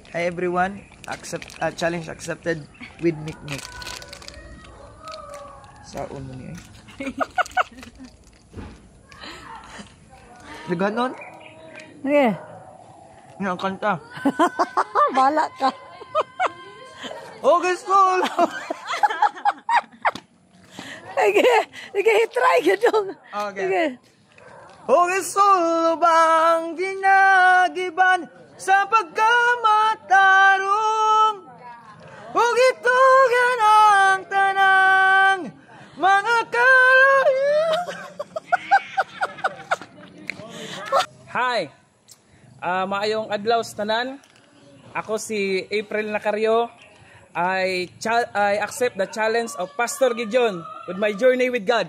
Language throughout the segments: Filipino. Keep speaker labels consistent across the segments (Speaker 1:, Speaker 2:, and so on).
Speaker 1: Hi everyone, challenge accepted with Nick. Sa uno niya Naganon?
Speaker 2: Okay.
Speaker 1: Nga ang kanta.
Speaker 2: Bala ka.
Speaker 1: Okay, school!
Speaker 2: Sige, try ka dong.
Speaker 1: Okay.
Speaker 2: Sige.
Speaker 1: Okay, school bang ginagiban sa pagkamatarong? Huwag itugan ang tanang mga kalayan.
Speaker 3: Hi! Maayong adlaw sa tanan. Ako si April Nacaryo. I accept the challenge of Pastor Gideon with my journey with God.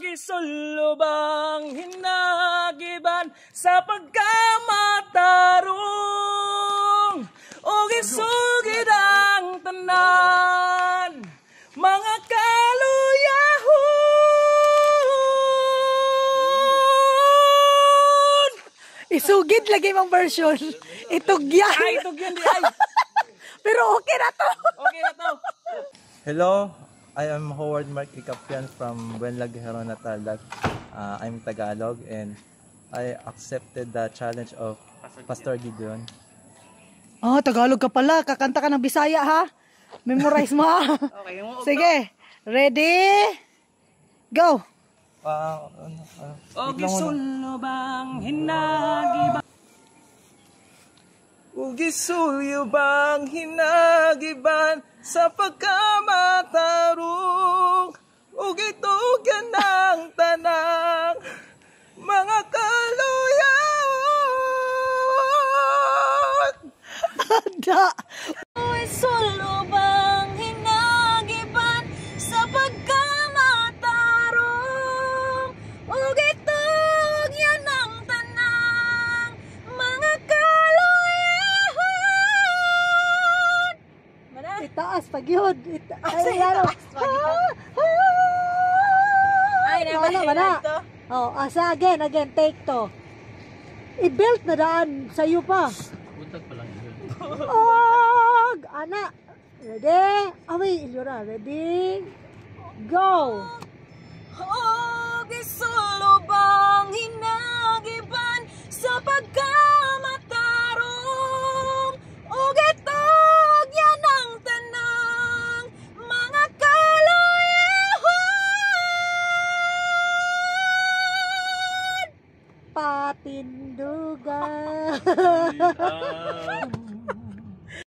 Speaker 3: Gisulubang hinagiban sa pagkamatarong o gisugid ang tanan mga kaluyahon.
Speaker 2: Isugid lagi mong version. Itugyan.
Speaker 3: Ay, itugyan di ay.
Speaker 2: Pero okay na to.
Speaker 3: Okay na to.
Speaker 4: Hello, I am Howard Mark Ikapian from Buenlag, Herona, Tarlac. I'm Tagalog and I accepted the challenge of Pastor Gideon.
Speaker 2: Oh, Tagalog ka pala. Kakanta ka ng Bisaya ha. Memorize mo ha.
Speaker 3: Okay,
Speaker 2: sige. Ready? Go.
Speaker 3: O gisulubang hinagiban.
Speaker 1: Ugisuyo bang hinagiban sa pagkamatarong? Ugitugan ng tanang mga kaluyahon.
Speaker 2: Da.
Speaker 5: Sulubang hinagiban sa pagkamatarong ugitog yan ang tanang mga kaluyahon.
Speaker 2: Itaas pag yun. Ay, ano?
Speaker 5: Ay, naman to.
Speaker 2: Oh, asa again, take to. I-belt na daan sa'yo pa.
Speaker 4: Buntag pa lang yun.
Speaker 2: Og! Ana! Ready? Away, Ilyora. Ready? Go!
Speaker 5: O gisulubang hinagiban sa pagkamatarong ugitog yan ang tanang mga kaluyahon.
Speaker 2: Patindugan!